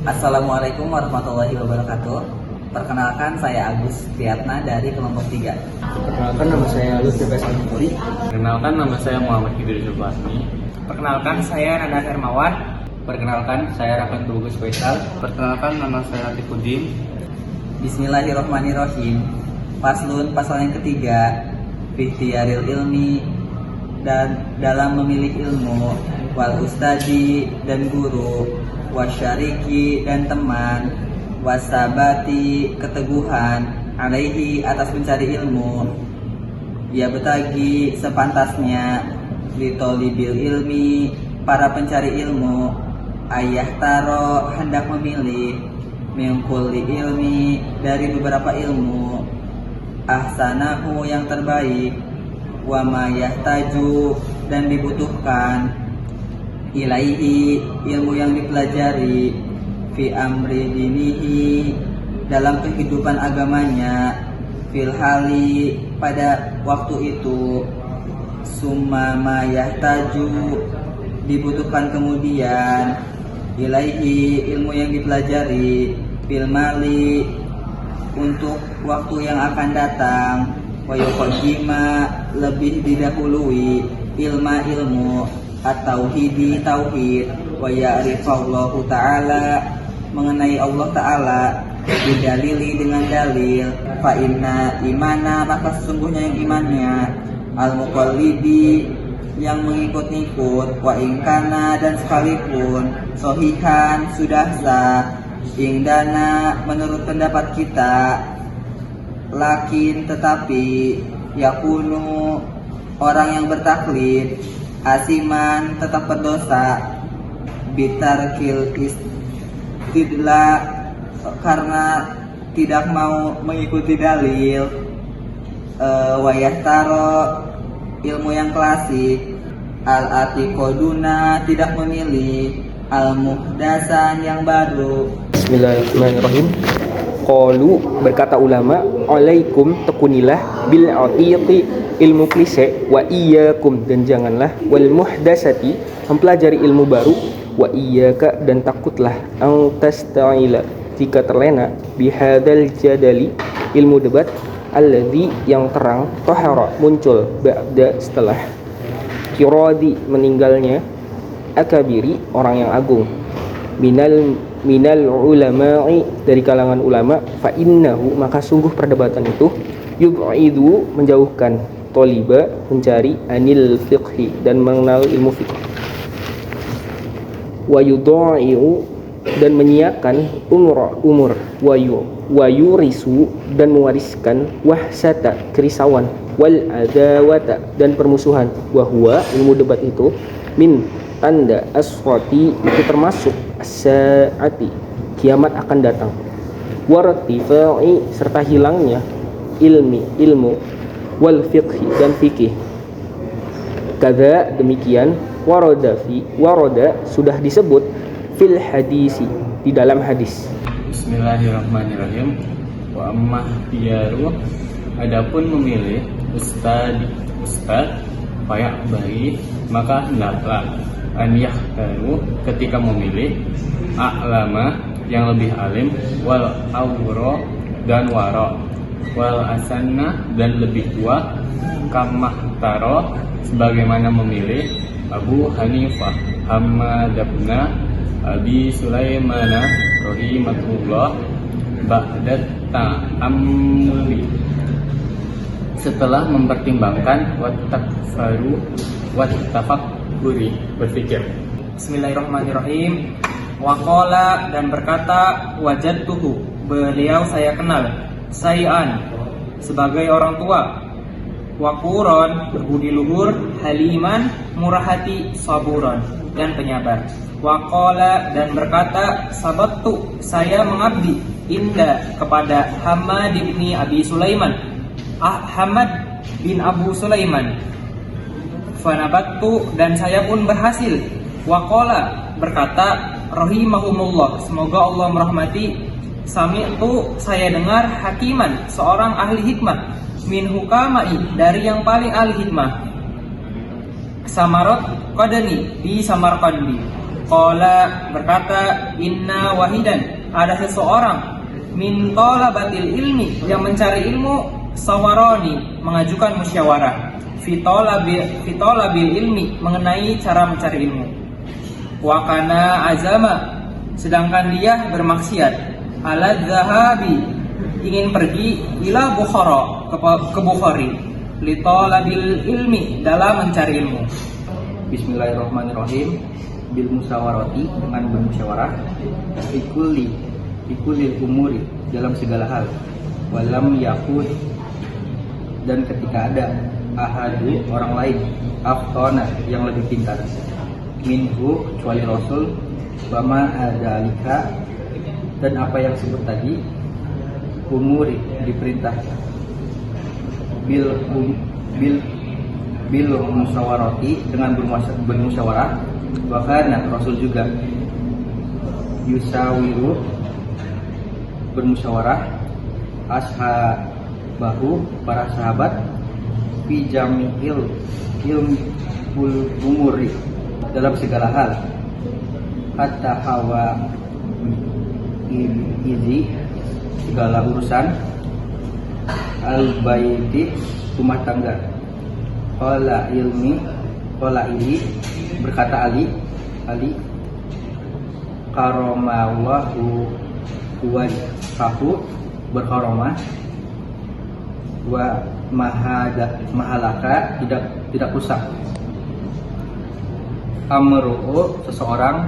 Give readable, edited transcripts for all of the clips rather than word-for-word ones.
Assalamualaikum warahmatullahi wabarakatuh. Perkenalkan, saya Agus Priyatna dari kelompok 3. Perkenalkan, nama saya Lutfi Faisal Puri. Perkenalkan, nama saya Muhammad Idris Zulfahmi. Perkenalkan, saya Nanda Hermawan. Perkenalkan, saya Rafan Tugus Faisal. Perkenalkan, nama saya Latifuddin. Bismillahirrahmanirrahim. Faslun, pasal yang ketiga. Ikhtiyaril ilmi, dan dalam memilih ilmu. Wal ustadi, dan guru. Wasyariki, dan teman. Wasabati, keteguhan. Alaihi, atas mencari ilmu. Ya betagi sepantasnya. Litolibil ilmi, para pencari ilmu. Ayah taro, hendak memilih. Mengkulli ilmi, dari beberapa ilmu. Ahsanahu, yang terbaik. Wa ma yahtaju, dan dibutuhkan. Ilaihi, ilmu yang dipelajari. Fi amri dinihi, dalam kehidupan agamanya. Fil hali, pada waktu itu. Summa ma yahtaju, dibutuhkan kemudian. Ilaihi, ilmu yang dipelajari. Fil mali, untuk waktu yang akan datang. Wa yuqaddima, lebih didahului. Ilmu at-tauhidi, tauhid. Wa ya'rifallahu ta'ala, mengenai Allah Ta'ala. Bidalili, dengan dalil. Fa inna imana, maka sesungguhnya yang imannya. Al-muqallidi, yang mengikut-ikut. Wa ingkana, dan sekalipun. Sohihan, sudah sah. Ingdana, menurut pendapat kita. Lakin, tetapi. Yakunu, orang yang bertaklid. Asiman, tetap berdosa. Bitarkil istidla, karena tidak mau mengikuti dalil. Wayahtaro, ilmu yang klasik. Al-atiqoduna, tidak memilih. Al-muhdasan, yang baru. Bismillahirrahmanirrahim. Qalu, berkata ulama, alaikum, tekunilah bil atiqi, ilmu klise. Wa iyyakum, dan janganlah. Wal muhdasati, mempelajari ilmu baru. Wa iyyaka, dan takutlah. Ang tasta'ila, jika terlena. Bihadal jadali, ilmu debat. Alladhi, yang terang. Tohara, muncul. Ba'da, setelah. Kiradi, meninggalnya. Akabiri, orang yang agung. Minal ulama'i, dari kalangan ulama. Fa innahu, maka sungguh perdebatan itu. Yub'idu, menjauhkan. Toliba, mencari. Anil fiqhi, dan mengenal ilmu fiqh. Wa yudha'i'u, dan menyiapkan umur. Wa yurisu, dan mewariskan. Wahsata, kerisauan. Wal adawata, dan permusuhan. Wahwa, ilmu debat itu. Min, tanda asfati, itu termasuk as-sa'ati, kiamat akan datang. Wartifa'i, serta hilangnya ilmu. Wal fiqhi, dan fikih. Kada, demikian. Waroda, sudah disebut. Fil hadisi, di dalam hadis. Bismillahirrahmanirrahim. Wa ammah tiyaru, adapun memilih. Ustad, payak bayi, maka hendaklah. An yahtaru, ketika memilih. A'lama, yang lebih alim. Wal awro, dan waro. Wal asanna, dan lebih tua. Kamah taro, sebagaimana memilih. Abu Hanifah Hamadabna Abi Sulaimana Rahimahullah ba'dat ta'ammuli, setelah mempertimbangkan. Wattafakuri, berpikir. Bismillahirrahmanirrahim. Waqala, dan berkata. Wajadtuhu, beliau saya kenal. Sayan, sebagai orang tua. Waquron, berbudi luhur. Haliman, murah hati. Saburon, dan penyabar. Waqala, dan berkata. Sabattu, saya mengabdi. Inda, kepada Hamad bin Abi Sulaiman. Hamad bin Abu Sulaiman. Fanabattu, dan saya pun berhasil. Waqala, berkata. Rahimahumullah, semoga Allah merahmati. Sami'tu, saya dengar. Hakiman, seorang ahli hikmah. Min hukamai, dari yang paling ahli hikmah. Samarot Qadani, di Samarqandi. Qala berkata, inna wahidan, ada seseorang min talabatil ilmi, yang mencari ilmu, sawaroni, mengajukan musyawarah, fi talabil ilmi, mengenai cara mencari ilmu. Wa kana azama, sedangkan dia bermaksiat, ala zahabi, ingin pergi, ila Bukhara, ke Bukhari, li talabil ilmi, dalam mencari ilmu. Bismillahirrahmanirrahim. Bil musyawarati, dengan bermusyawarah, ikulil umuri, dalam segala hal, walam yakun, dan ketika ada ahadu, orang lain, aftona, yang lebih pintar, minhu, kecuali Rasul, wama adalika, dan apa yang sebut tadi, umuri, diperintah, bil musyawarati, dengan bermusyawarah, bahkan Rasul juga yusawiru, bermusyawarah, ashabahu, para sahabat, fi jami'il umuri, dalam segala hal, hatta hawa izi, segala urusan, al-baiti, rumah tangga, qala ili, berkata Ali karomallahu wajhahu, berkaromah, wa mahalaka, tidak rusak, amru'u, seseorang,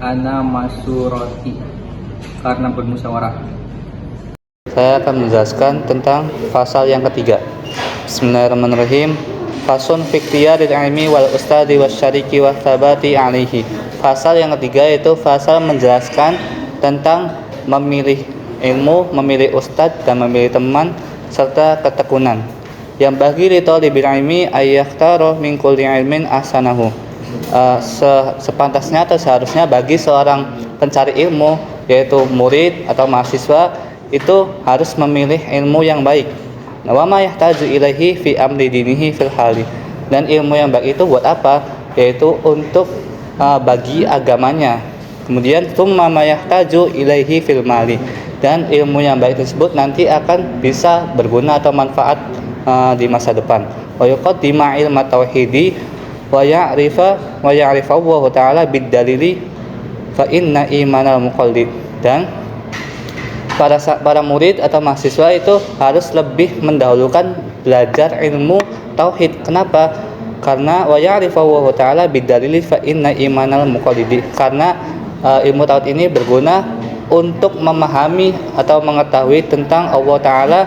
ana masurati, karena bermusyawarah. Saya akan menjelaskan tentang pasal yang ketiga. Bismillahirrahmanirrahim. Fasun fiktiyaril ilmi wal ustadi wasyariki wa thabati alaihi. Pasal yang ketiga yaitu pasal menjelaskan tentang memilih ilmu, memilih ustadz dan memilih teman serta ketekunan. Yang bagi li talibil ilmi ayyaktaro min kulli ilmin ahsanahu. Sepantasnya atau seharusnya bagi seorang pencari ilmu, yaitu murid atau mahasiswa, itu harus memilih ilmu yang baik. Wa ma yahtaju ilaihi fi amri dinihi fil hali. Dan ilmu yang baik itu buat apa? Yaitu untuk bagi agamanya. Kemudian tsumma ma yahtaju ilaihi fil mali. Dan ilmu yang baik tersebut nanti akan bisa berguna atau manfaat di masa depan. Wa yuqaddima ilma tauhidi wa ya'rifa Allah taala bid dalili fa inna imanal muqallid. Dan para murid atau mahasiswa itu harus lebih mendahulukan belajar ilmu tauhid. Kenapa? Karena wa ya'rifa Allah taala bid dalili fa inna imanal muqallid. Karena ilmu tauhid ini berguna untuk memahami atau mengetahui tentang Allah taala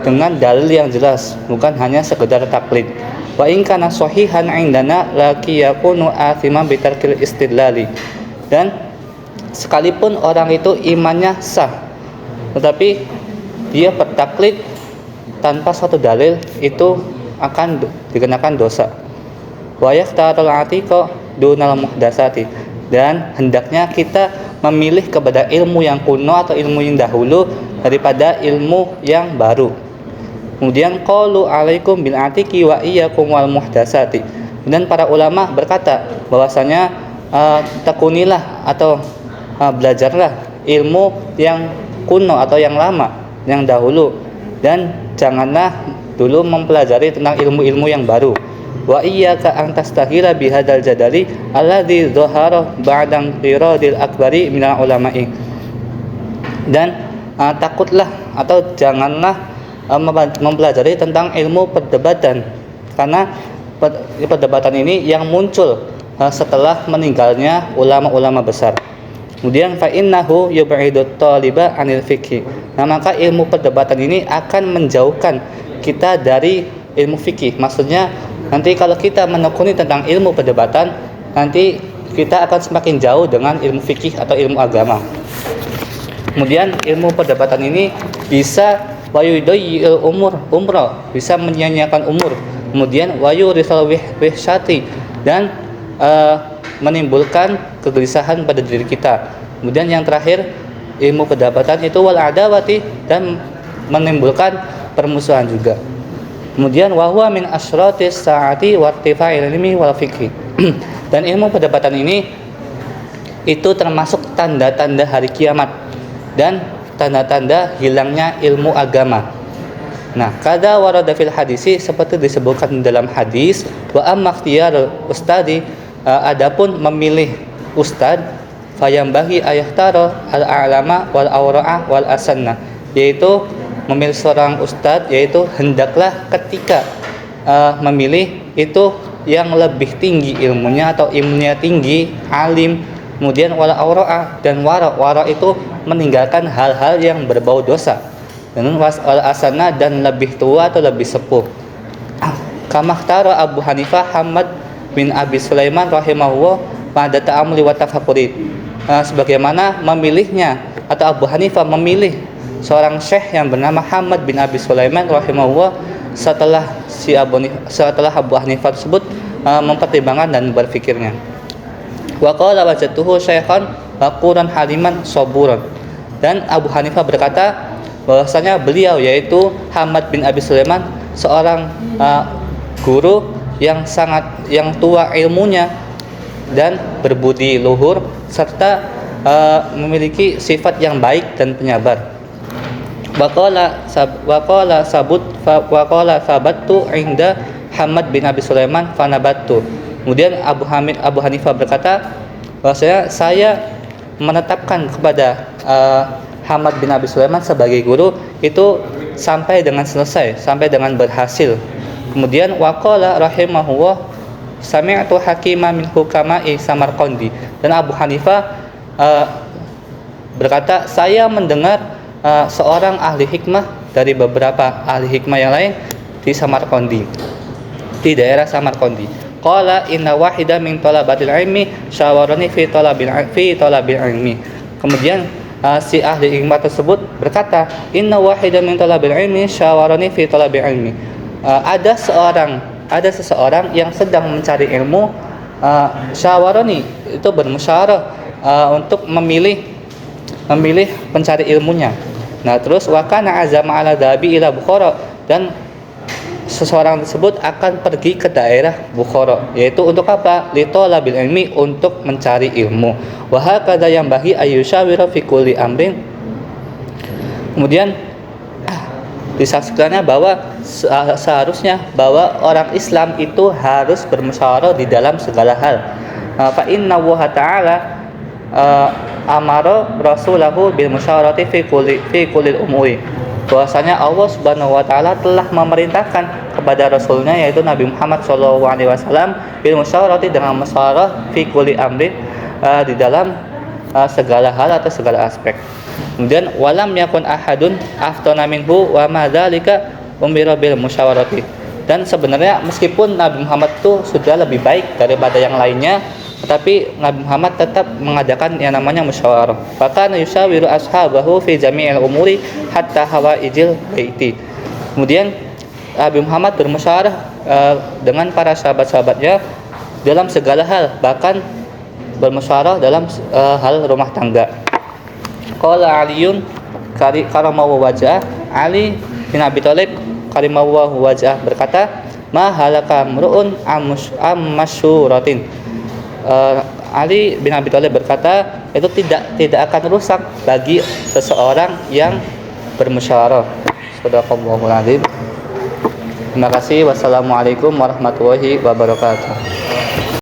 dengan dalil yang jelas, bukan hanya sekedar taklid. Wa in kana sahihan indana laki yakunu athiman bitarkil istidlali. Dan sekalipun orang itu imannya sah, tetapi dia bertaklid tanpa suatu dalil, itu akan dikenakan dosa. Wa yaftarul atiqa dunal muhdasati. Dan hendaknya kita memilih kepada ilmu yang kuno atau ilmu yang dahulu daripada ilmu yang baru. Kemudian qalu alaikum bil atiqi wa iyyakum wal muhdasati. Dan para ulama berkata bahwasanya tekunilah atau belajarlah ilmu yang kuno atau yang lama, yang dahulu, dan janganlah dulu mempelajari tentang ilmu-ilmu yang baru. Wa iyyaka an tastahila bihadzal jadali alladzi dhahara ba'da qiradil akbari minal ulama'i. Dan takutlah atau janganlah mempelajari tentang ilmu perdebatan, karena perdebatan ini yang muncul setelah meninggalnya ulama-ulama besar. Kemudian fa innahu yub'idut taliba anil fiqh. Nah, maka ilmu perdebatan ini akan menjauhkan kita dari ilmu fikih. Maksudnya nanti kalau kita menekuni tentang ilmu perdebatan, nanti kita akan semakin jauh dengan ilmu fikih atau ilmu agama. Kemudian ilmu perdebatan ini bisa wayudayil umrah, bisa menyia-nyiakan umur. Kemudian wayurisal wihsyati, dan menimbulkan kegelisahan pada diri kita. Kemudian yang terakhir, ilmu perdebatan itu wal adawati, dan menimbulkan permusuhan juga. Kemudian wahwa min asratis saati wartifa'il ilmi wal fikhi. Dan ilmu perdebatan ini itu termasuk tanda-tanda hari kiamat dan tanda-tanda hilangnya ilmu agama. Nah, kada warada fil hadisi, seperti disebutkan dalam hadis, wa amma ikhtiyar ustadi, adapun memilih ustad, fayambahi ayahtara al-a'lama wal awra'a wal asanna, yaitu memilih seorang ustad, yaitu hendaklah ketika memilih itu yang lebih tinggi ilmunya atau ilmunya tinggi, alim, kemudian wal awra'a, dan wara itu meninggalkan hal-hal yang berbau dosa, dan wal asana, dan lebih tua atau lebih sepuh. Kama ikhtara Abu Hanifah Hamad bin Abi Sulaiman rahimahullah pada ta'amuli wa tafakkuri, sebagaimana memilihnya atau Abu Hanifah memilih seorang syekh yang bernama Hamad bin Abi Sulaiman rahimahullah setelah Abu Hanifah tersebut mempertimbangkan dan berfikirnya. Wa qala wajadtuhu syaikhan waquran haliman saburan, dan Abu Hanifah berkata bahwasanya beliau, yaitu Hamad bin Abi Sulaiman, seorang guru yang tua ilmunya dan berbudi luhur serta memiliki sifat yang baik dan penyabar. Waqala sabattu inda Hamad bin Abi Sulaiman fanabattu. Kemudian Abu Hanifah berkata bahwasanya saya menetapkan kepada Hamad bin Abi Sulaiman sebagai guru itu sampai dengan selesai, sampai dengan berhasil. Kemudian waqala rahimahullah sami'tu hakima min hukama'i Samarqandi, dan Abu Hanifah berkata saya mendengar seorang ahli hikmah dari beberapa ahli hikmah yang lain di Samarqandi, di daerah Samarqandi. Qala inna wahida min talabatil ilmi syawarani fi talabil ilmi. Kemudian si ahli hikmah tersebut berkata, inna wahida min talabil ilmi syawarani fi talabil ilmi. Ada seseorang yang sedang mencari ilmu, syawarani itu bermusyawarah untuk memilih pencari ilmunya. Nah, terus wa kana azama ala dhabi ila Bukhara, dan seseorang tersebut akan pergi ke daerah Bukhara, yaitu untuk apa? Li talabil ilmi, untuk mencari ilmu. Wa hakadha yambahi ayyushawira fi kulli amrin. Kemudian disaksikannya bahwa seharusnya bahwa orang Islam itu harus bermusyawarah di dalam segala hal. Fa inna wa ta'ala amara rasulahu bil musyawarati fi kulli umuri. Bahwasanya Allah Subhanahu wa taala telah memerintahkan kepada rasulnya, yaitu Nabi Muhammad sallallahu alaihi wasallam, bil musyawarati, dengan musyawarah fi kulli amrin, di dalam segala hal atau segala aspek. Kemudian walam yakun ahadun aftana minhu wa ma dzalika umira bil musyawarati, dan sebenarnya meskipun Nabi Muhammad itu sudah lebih baik daripada yang lainnya, tetapi Nabi Muhammad tetap mengadakan yang namanya musyawarah. Fakana yushawiru ashabahu fi jami'il umuri hatta hawaijil baiti. Kemudian Nabi Muhammad bermusyawarah dengan para sahabat-sahabatnya dalam segala hal, bahkan bermusyawarah dalam hal rumah tangga. Qala Aliyun karamallahu wajhah, Ali bin Abi Thalib karamallahu wajhah berkata, ma halaka mru'un ammasyuratin. Ali bin Abi Thalib berkata, itu tidak akan rusak bagi seseorang yang bermusyawarah. Shadaqallahul adzim. Terima kasih. Wassalamualaikum warahmatullahi wabarakatuh.